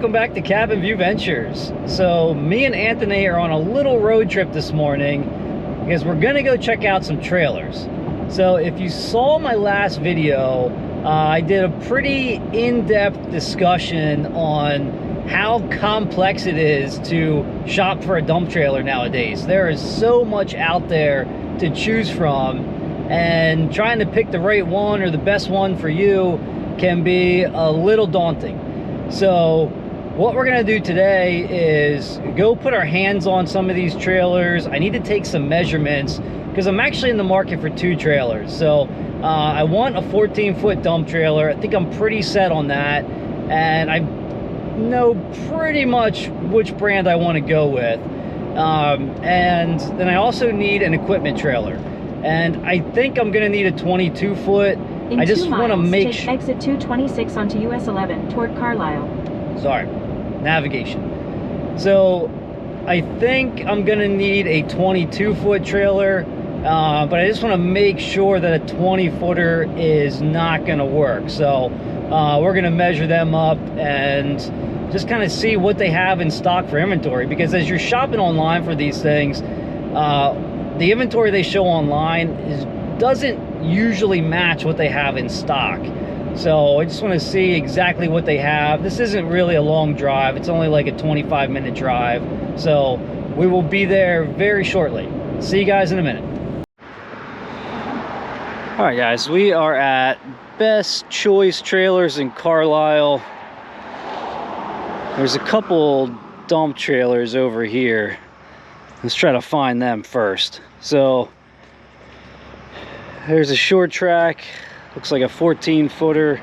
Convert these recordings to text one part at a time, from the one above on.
welcome back to Cabin View Ventures. So me and Anthony are on a little road trip this morning because we're gonna go check out some trailers. So if you saw my last video, I did a pretty in-depth discussion on how complex it is to shop for a dump trailer nowadays. There is so much out there to choose from, and trying to pick the right one or the best one for you can be a little daunting. So what we're gonna do today is go put our hands on some of these trailers. I need to take some measurements because I'm actually in the market for 2 trailers. So I want a 14-foot dump trailer. I think I'm pretty set on that, and I know pretty much which brand I want to go with. And then I also need an equipment trailer, and I think I'm gonna need a 22-foot. I just want to make sure. Exit 226 onto US 11 toward Carlisle. Sorry, navigation. So I think I'm gonna need a 22-foot trailer, but I just want to make sure that a 20-footer is not gonna work. So we're gonna measure them up and just kind of see what they have in stock for inventory, because as you're shopping online for these things, the inventory they show online doesn't usually match what they have in stock. So I just want to see exactly what they have. This isn't really a long drive. It's only like a 25-minute drive. So we will be there very shortly. See you guys in a minute. All right, guys, we are at Best Choice Trailers in Carlisle. There's a couple dump trailers over here. Let's try to find them first. So there's a short track, looks like a 14-footer.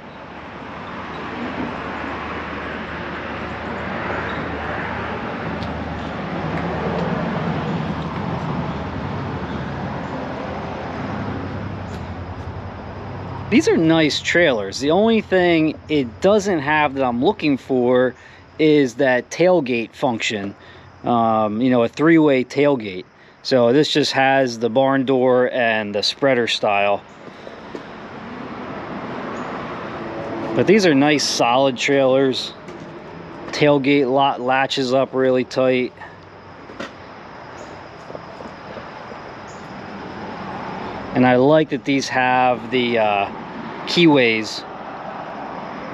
These are nice trailers. The only thing it doesn't have that I'm looking for is that tailgate function. You know, a 3-way tailgate. So this just has the barn door and the spreader style. But these are nice solid trailers. Tailgate lot latches up really tight. And I like that these have the keyways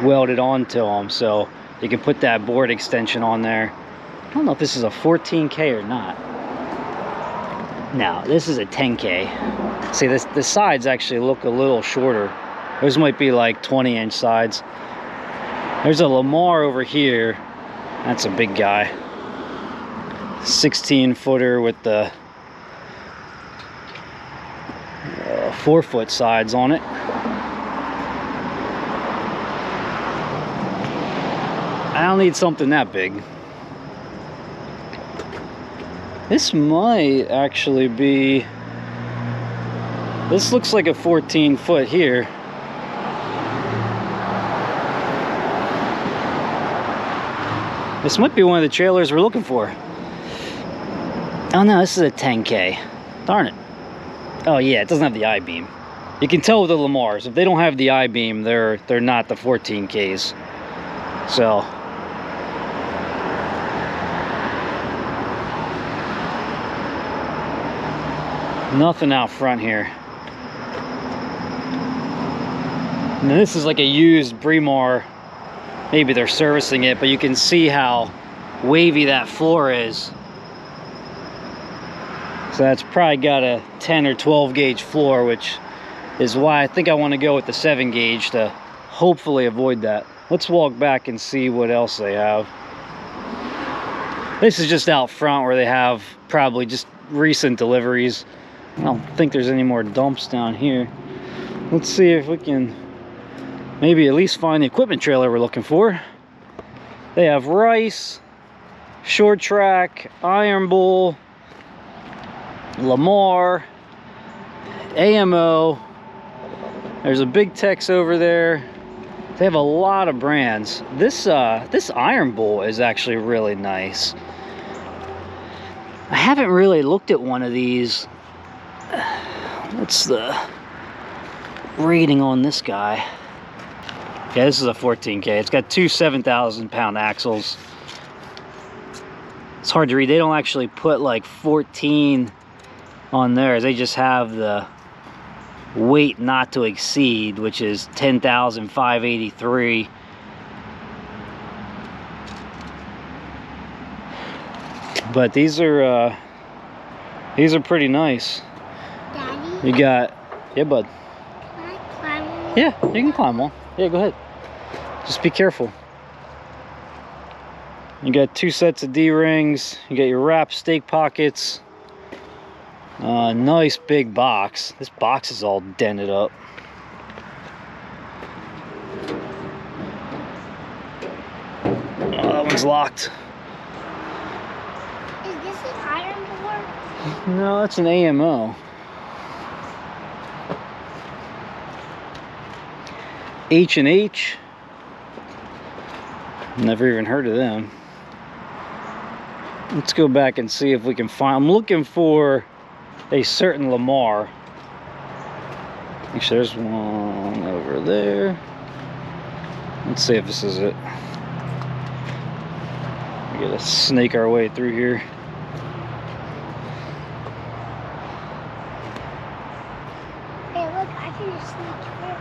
welded onto them, so you can put that board extension on there. I don't know if this is a 14K or not. No, this is a 10K. See, the sides actually look a little shorter. Those might be like 20-inch sides. There's a Lamar over here. That's a big guy. 16-footer with the 4-foot sides on it. I don't need something that big. This might actually be, this looks like a 14-foot here. This might be one of the trailers we're looking for. Oh no, this is a 10K. Darn it. Oh yeah, it doesn't have the I-beam. You can tell with the Lamars, if they don't have the I-beam, they're not the 14Ks. So nothing out front here. And this is like a used Bremar. Maybe they're servicing it, but you can see how wavy that floor is. So that's probably got a 10 or 12 gauge floor, which is why I think I want to go with the 7 gauge to hopefully avoid that. Let's walk back and see what else they have. This is just out front where they have probably just recent deliveries. I don't think there's any more dumps down here. Let's see if we can maybe at least find the equipment trailer we're looking for. They have Rice, Short Track, Iron Bull, Lamar, AMO. There's a Big Tex over there. They have a lot of brands. This Iron Bull is actually really nice. I haven't really looked at one of these. What's the rating on this guy? Yeah, this is a 14K. It's got two 7,000-pound axles. It's hard to read. They don't actually put like 14 on theirs. They just have the weight not to exceed, which is 10,583. But these are pretty nice. Daddy? You got, yeah, bud. Can I climb one? Yeah, you can climb one. Yeah, go ahead. Just be careful. You got two sets of D-rings. You got your wrap stake pockets. Nice big box. This box is all dented up. Oh, that one's locked. Is this an iron board? No, that's an AMO. H&H. Never even heard of them. Let's go back and see if we can find. I'm looking for a certain Lamar. Actually, there's one over there. Let's see if this is it. We gotta snake our way through here. Hey, look, I can just sneak through.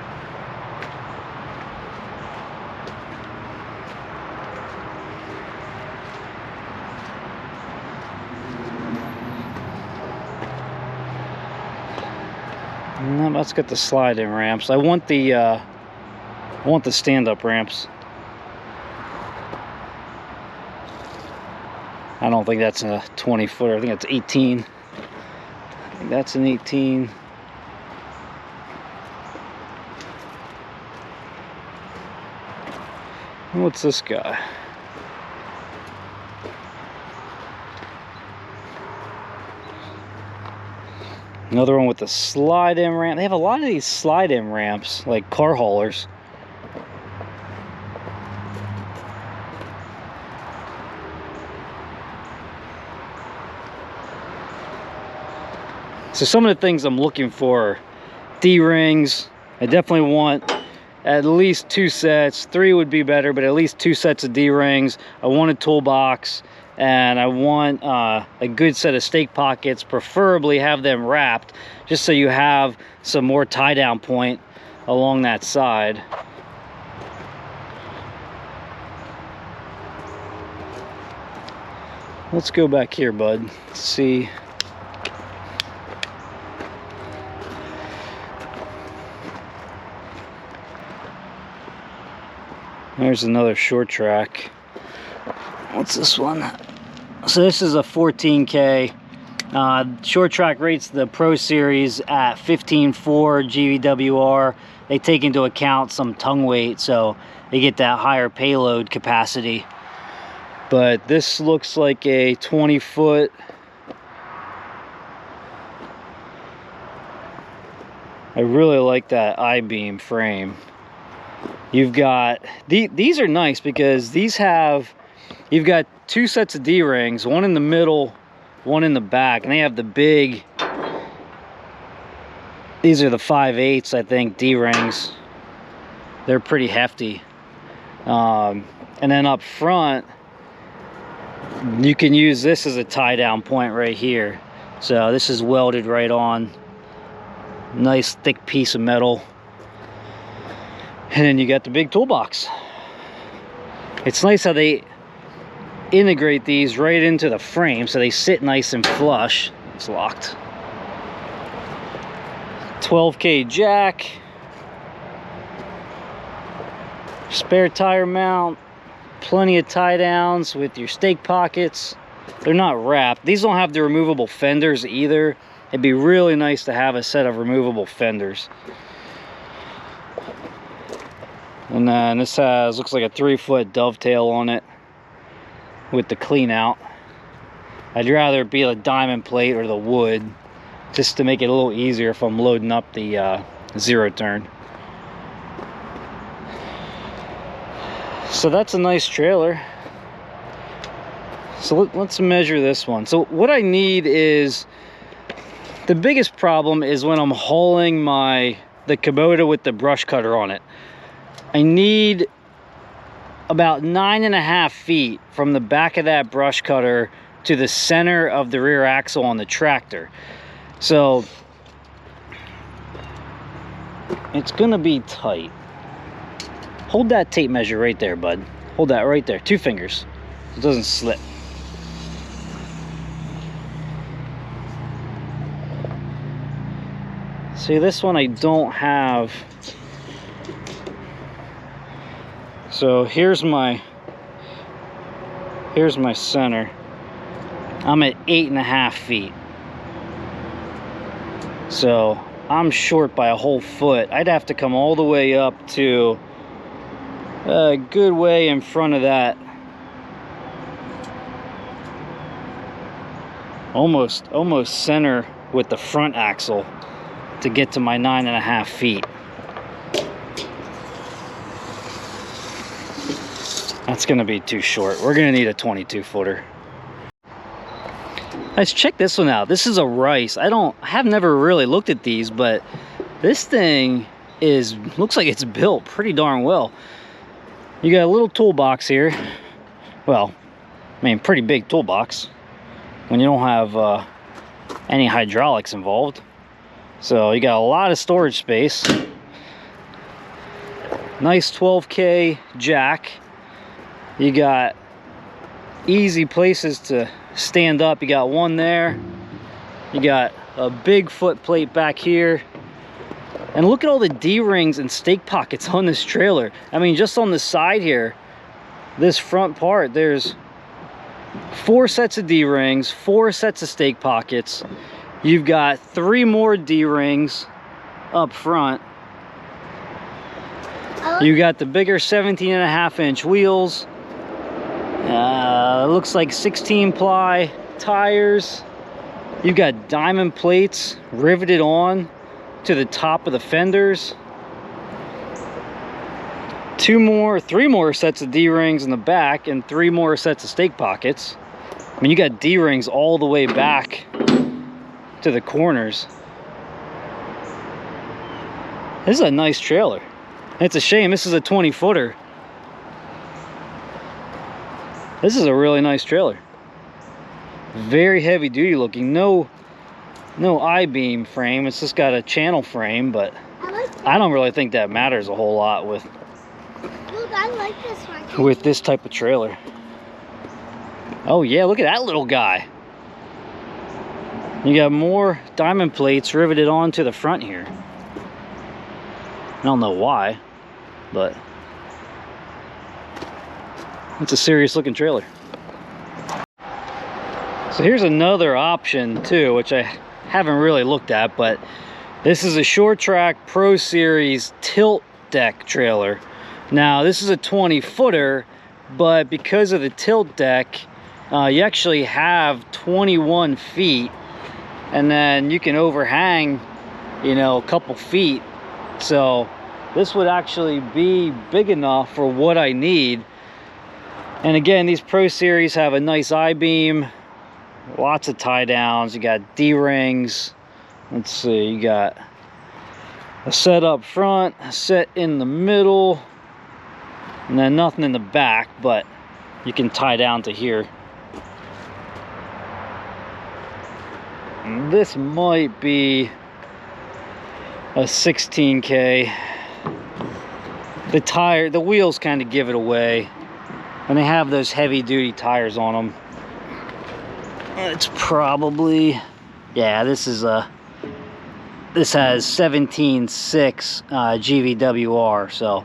No, let's get the slide-in ramps. I want the stand-up ramps. I don't think that's a 20-footer. I think that's 18. I think that's an 18. What's this guy? Another one with the slide-in ramp. They have a lot of these slide-in ramps, like car haulers. So some of the things I'm looking for are D-rings. I definitely want at least 2 sets. 3 would be better, but at least 2 sets of D-rings. I want a toolbox. And I want a good set of stake pockets, preferably have them wrapped, just so you have some more tie down point along that side. Let's go back here, bud. Let's see. There's another short track. What's this one? So this is a 14K. Short track rates the Pro Series at 15.4 GVWR. They take into account some tongue weight, so they get that higher payload capacity. But this looks like a 20-foot. I really like that I-beam frame. You've got, these are nice because these have, you've got 2 sets of D-rings, one in the middle, one in the back, and they have the big, these are the 5/8, I think, D-rings. They're pretty hefty. And then up front, you can use this as a tie-down point right here. So this is welded right on. Nice thick piece of metal. And then you got the big toolbox. It's nice how they integrate these right into the frame so they sit nice and flush. It's locked. 12K jack. Spare tire mount. Plenty of tie downs with your stake pockets. They're not wrapped. These don't have the removable fenders either. It'd be really nice to have a set of removable fenders. And then this has, looks like a 3-foot dovetail on it with the clean out. I'd rather it be the diamond plate or the wood, just to make it a little easier if I'm loading up the zero turn. So that's a nice trailer. So let's measure this one. So what I need is, the biggest problem is when I'm hauling the Kubota with the brush cutter on it. I need about 9.5 feet from the back of that brush cutter to the center of the rear axle on the tractor. So it's gonna be tight. Hold that tape measure right there, bud. Hold that right there, 2 fingers. It doesn't slip. See, this one I don't have. So here's my center. I'm at 8.5 feet. So I'm short by a whole foot. I'd have to come all the way up to a good way in front of that. Almost center with the front axle to get to my 9.5 feet. That's gonna be too short. We're gonna need a 22 footer. Let's check this one out. This is a Rice. I have never really looked at these, but this thing looks like it's built pretty darn well. You got a little toolbox here. Well, I mean, pretty big toolbox when you don't have any hydraulics involved. So you got a lot of storage space. Nice 12K jack. You got easy places to stand up. You got one there. You got a big foot plate back here. And look at all the D-rings and stake pockets on this trailer. I mean, just on the side here, this front part, there's 4 sets of D-rings, 4 sets of stake pockets. You've got 3 more D-rings up front. You got the bigger 17.5-inch wheels. Looks like 16 ply tires. You've got diamond plates riveted on to the top of the fenders. 3 more sets of D-rings in the back and 3 more sets of stake pockets. I mean, you got D-rings all the way back to the corners. This is a nice trailer. It's a shame this is a 20 footer. This is a really nice trailer. Very heavy duty looking. No I-beam frame. It's just got a channel frame, but I don't really think that matters a whole lot with I like this one. with this type of trailer. Oh yeah, look at that little guy. You got more diamond plates riveted onto the front here. I don't know why, but it's a serious looking trailer. So here's another option too, which I haven't really looked at, but this is a Short Track Pro Series tilt deck trailer. Now this is a 20 footer, but because of the tilt deck, you actually have 21 feet, and then you can overhang, you know, a couple feet. So this would actually be big enough for what I need. And again, these Pro Series have a nice I-beam, lots of tie downs. You got D-rings. Let's see, you got a set up front, a set in the middle, and then nothing in the back, but you can tie down to here. And this might be a 16K. The wheels kind of give it away, and they have those heavy duty tires on them. It's probably, yeah, this has 17.6 GVWR, so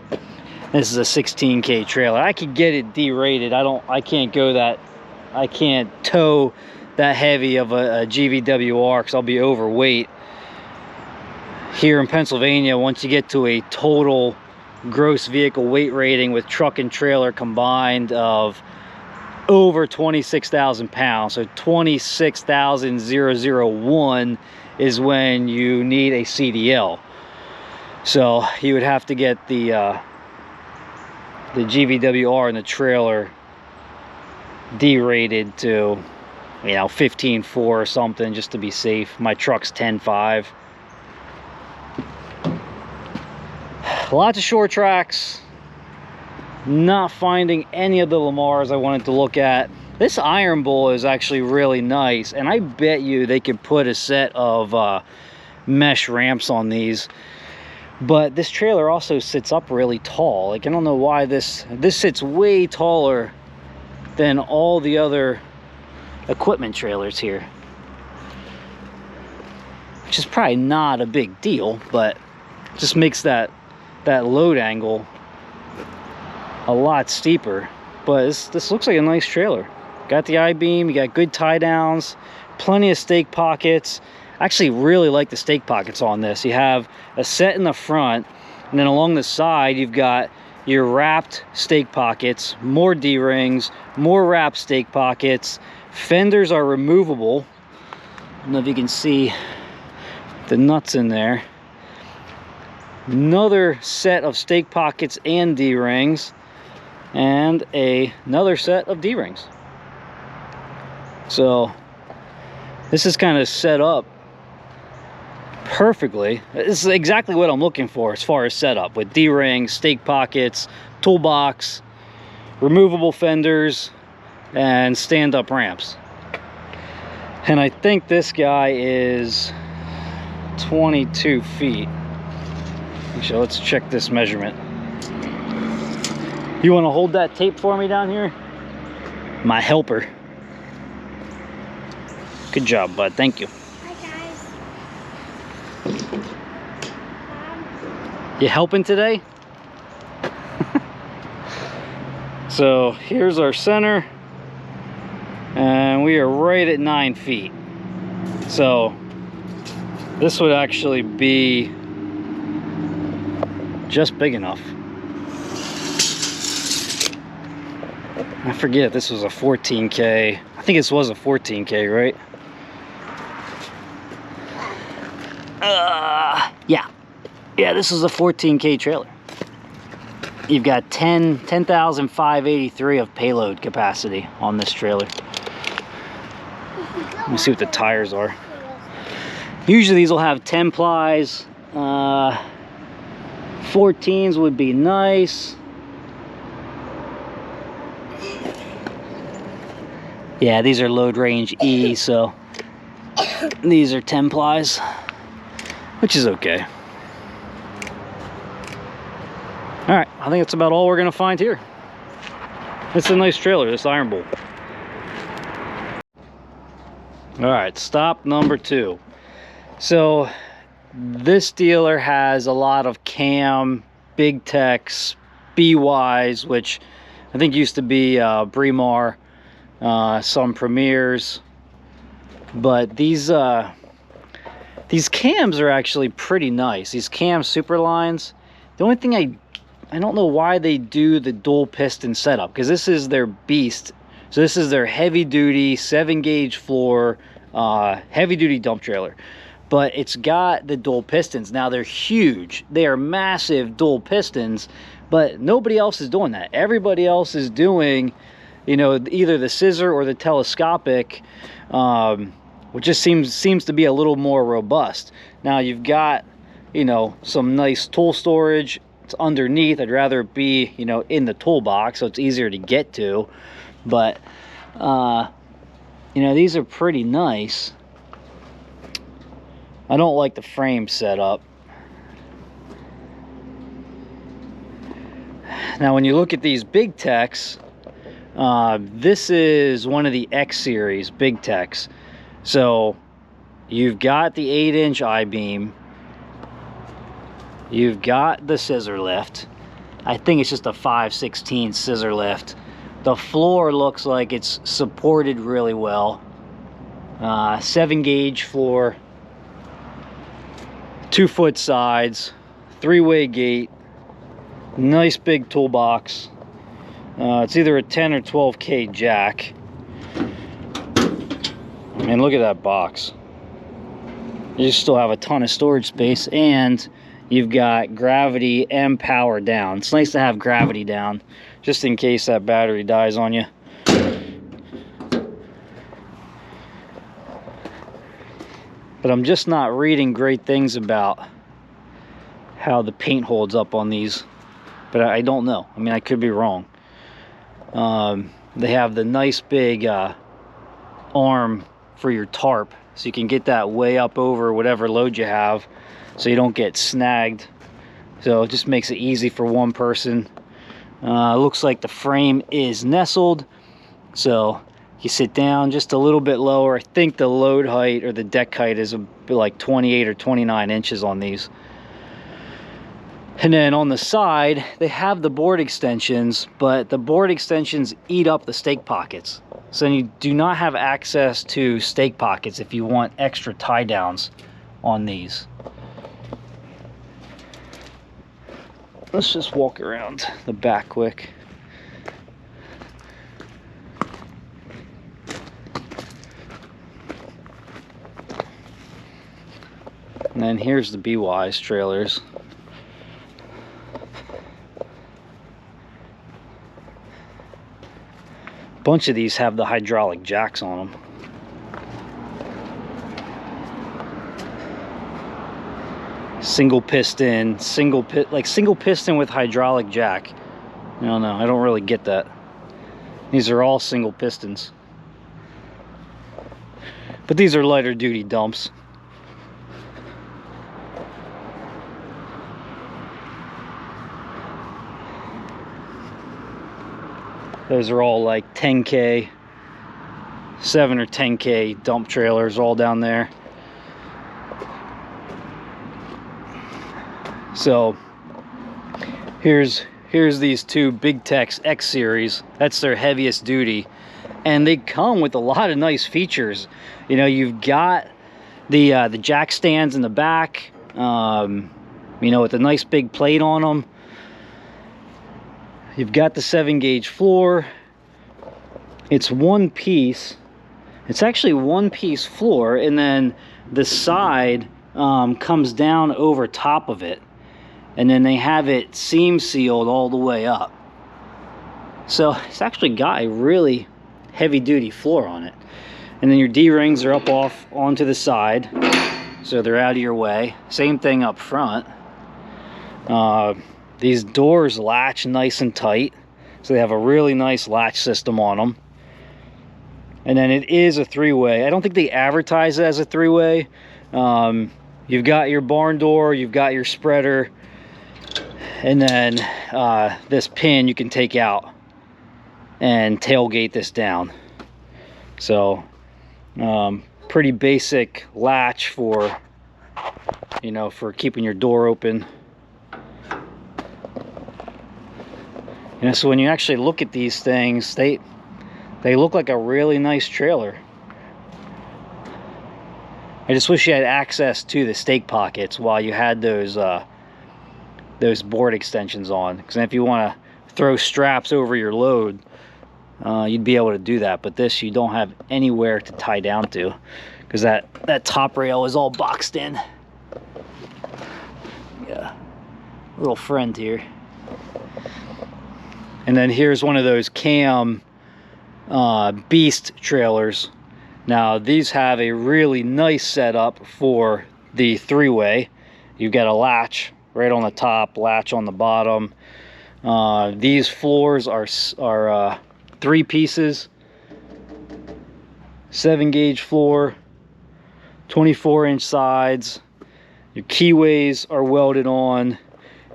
this is a 16K trailer. I could get it derated. I can't tow that heavy of a GVWR because I'll be overweight. Here in Pennsylvania, once you get to a total gross vehicle weight rating with truck and trailer combined of over 26,000 pounds, so 26,001 is when you need a CDL. So you would have to get the GVWR in the trailer derated to, you know, 15.4 or something, just to be safe. My truck's 10.5. Lots of short tracks, Not finding any of the Lamars I wanted to look at. This Iron Bull is actually really nice, and I bet you they could put a set of mesh ramps on these. But this trailer also sits up really tall. Like, I don't know why this sits way taller than all the other equipment trailers here, which is probably not a big deal, but just makes that load angle a lot steeper. But this looks like a nice trailer. Got the I-beam, you got good tie downs, plenty of stake pockets. I actually really like the stake pockets on this. You have a set in the front, and then along the side you've got your wrapped stake pockets, more D-rings, more wrapped stake pockets. Fenders are removable. I don't know if you can see the nuts in there. Another set of stake pockets and D-rings, and another set of D-rings. So this is kind of set up perfectly. This is exactly what I'm looking for as far as setup, with D-rings, stake pockets, toolbox, removable fenders, and stand-up ramps. And I think this guy is 22 feet. Actually, let's check this measurement. You want to hold that tape for me down here? My helper. Good job, bud. Thank you. Hi, guys. You helping today? So here's our center, and we are right at 9 feet. So this would actually be just big enough. I forget if this was a 14K. I think this was a 14K, right? Yeah, this is a 14K trailer. You've got 10,583 of payload capacity on this trailer. Let me see what the tires are. Usually these will have 10 plies. 14s would be nice. Yeah, these are load range E, so these are 10 plies, which is okay. All right, I think that's about all we're gonna find here. It's a nice trailer, this Iron Bull. All right, stop number 2. So this dealer has a lot of Cam, Big Tex, BYs, which I think used to be Bremar, some Premiers, but these cams are actually pretty nice. These Cam Superlines. The only thing I don't know why they do the dual piston setup, because this is their beast. So this is their heavy duty 7-gauge floor, heavy duty dump trailer, but it's got the dual pistons. Now they're huge, they are massive dual pistons, but nobody else is doing that. Everybody else is doing, you know, either the scissor or the telescopic, which just seems to be a little more robust. Now you've got, you know, some nice tool storage. It's underneath. I'd rather it be, you know, in the toolbox so it's easier to get to. But you know, these are pretty nice. I don't like the frame setup. Now when you look at these Big Tex, this is one of the X series Big Tex. So you've got the 8-inch I-beam, you've got the scissor lift. I think it's just a 5/16 scissor lift. The floor looks like it's supported really well. 7-gauge floor, 2-foot sides, 3-way gate, nice big toolbox. It's either a 10 or 12K jack. I mean, look at that box. You still have a ton of storage space, and you've got gravity and power down. It's nice to have gravity down, just in case that battery dies on you. But I'm just not reading great things about how the paint holds up on these but I don't know. I mean, I could be wrong. They have the nice big arm for your tarp, so you can get that way up over whatever load you have, so you don't get snagged. So it just makes it easy for one person. Looks like the frame is nestled, so you sit down just a little bit lower. I think the load height or the deck height is like 28 or 29 inches on these. And then on the side, they have the board extensions, but the board extensions eat up the stake pockets. So you do not have access to stake pockets if you want extra tie downs on these. Let's just walk around the back quick. And then here's the B-Wise trailers. A bunch of these have the hydraulic jacks on them. Single piston with hydraulic jack. I don't know, I don't really get that. These are all single pistons. But these are lighter duty dumps. Those are all like 10K, 7 or 10K dump trailers all down there. So here's these two Big Tex X Series. That's their heaviest duty, and they come with a lot of nice features. You know, you've got the jack stands in the back, you know, with a nice big plate on them. You've got the 7-gauge floor. It's one piece. It's actually one piece floor, and then the side comes down over top of it, and then they have it seam sealed all the way up. So it's actually got a really heavy duty floor on it. And then your D-rings are up off onto the side, so they're out of your way. Same thing up front. These doors latch nice and tight, so they have a really nice latch system on them. And then it is a 3-way. I don't think they advertise it as a 3-way. You've got your barn door, you've got your spreader, and then this pin you can take out and tailgate this down. So pretty basic latch for, you know, for keeping your door open. You know, so when you actually look at these things, they look like a really nice trailer. I just wish you had access to the stake pockets while you had those board extensions on, because if you want to throw straps over your load, you'd be able to do that. But this, you don't have anywhere to tie down to, because that top rail is all boxed in. Yeah, little friend here. And then here's one of those Cam Beast trailers. Now these have a really nice setup for the 3-way. You've got a latch right on the top, latch on the bottom. These floors are 3 pieces, 7-gauge floor, 24-inch sides. Your keyways are welded on.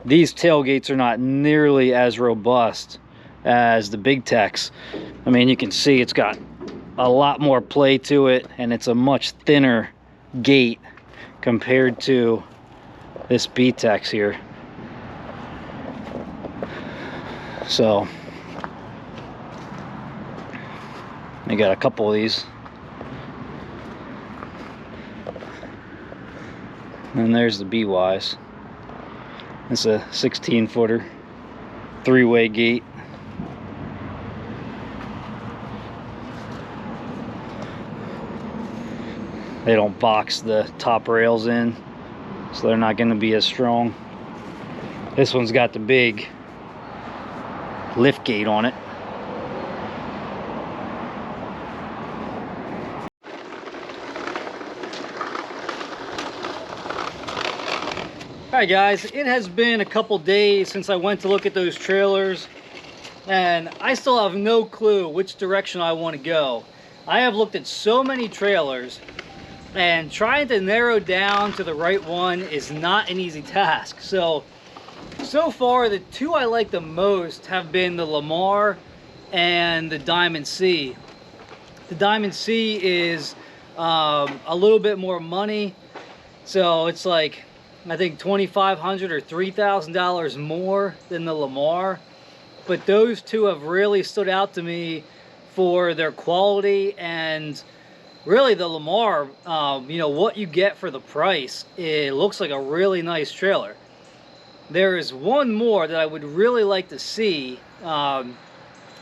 These tailgates are not nearly as robust as the Big Tex. I mean, you can see it's got a lot more play to it, and it's a much thinner gate compared to this B-Tex here. So I got a couple of these. And there's the B-Wise. It's a 16-footer, 3-way gate. They don't box the top rails in, so they're not going to be as strong. This one's got the big lift gate on it. Alright guys, it has been a couple days since I went to look at those trailers, and I still have no clue which direction I want to go. I have looked at so many trailers, and trying to narrow down to the right one is not an easy task. So far the two I like the most have been the Lamar and the Diamond C. The Diamond C is a little bit more money, so it's like I think $2,500 or $3,000 more than the Lamar, but those two have really stood out to me for their quality. And really the Lamar, you know, what you get for the price, it looks like a really nice trailer. There is one more that I would really like to see, and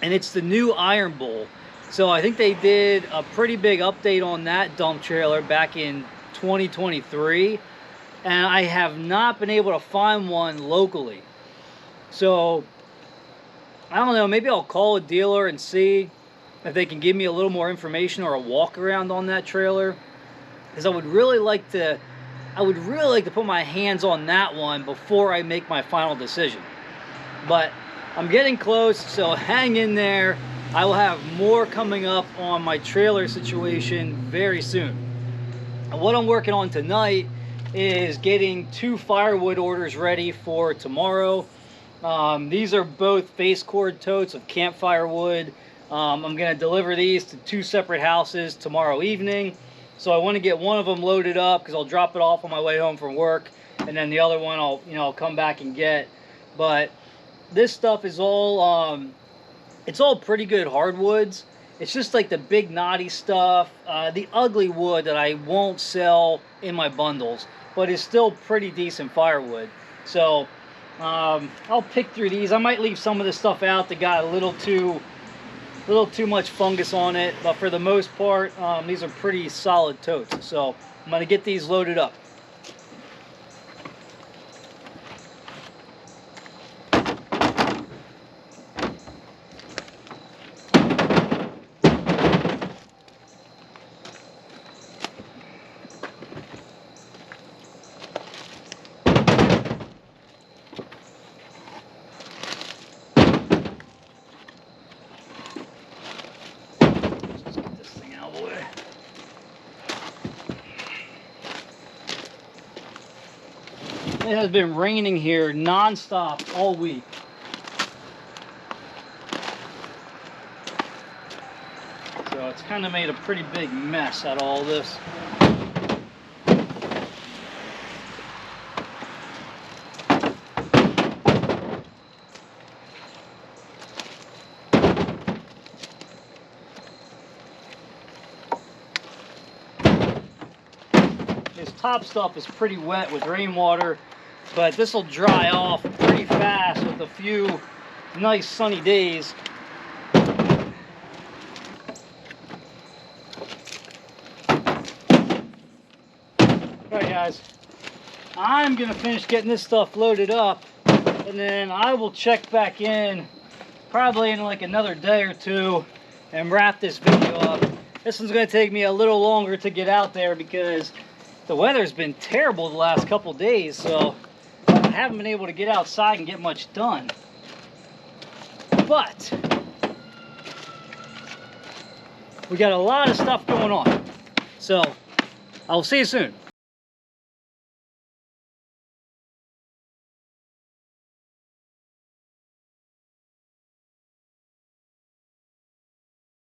it's the new Iron Bull. So I think they did a pretty big update on that dump trailer back in 2023, and I have not been able to find one locally. So I don't know, maybe I'll call a dealer and see if they can give me a little more information or a walk around on that trailer, because I would really like to put my hands on that one before I make my final decision. But I'm getting close, so hang in there. I will have more coming up on my trailer situation very soon. And what I'm working on tonight is getting 2 firewood orders ready for tomorrow. These are both face cord totes of campfire wood. I'm going to deliver these to 2 separate houses tomorrow evening. So I want to get one of them loaded up because I'll drop it off on my way home from work, and then the other one I'll come back and get. But this stuff is all it's all pretty good hardwoods. It's just like the big knotty stuff, the ugly wood that I won't sell in my bundles, but it's still pretty decent firewood. So I'll pick through these. I might leave some of this stuff out that got a little too much fungus on it, but for the most part, these are pretty solid totes. So I'm going to get these loaded up. It has been raining here non-stop all week. So it's kind of made a pretty big mess out of all this. This top stuff is pretty wet with rainwater, but this will dry off pretty fast with a few nice sunny days. Alright guys, I'm gonna finish getting this stuff loaded up, and then I will check back in probably in like another day or two and wrap this video up. This one's gonna take me a little longer to get out there because the weather's been terrible the last couple days, so I haven't been able to get outside and get much done. But we got a lot of stuff going on, so I'll see you soon.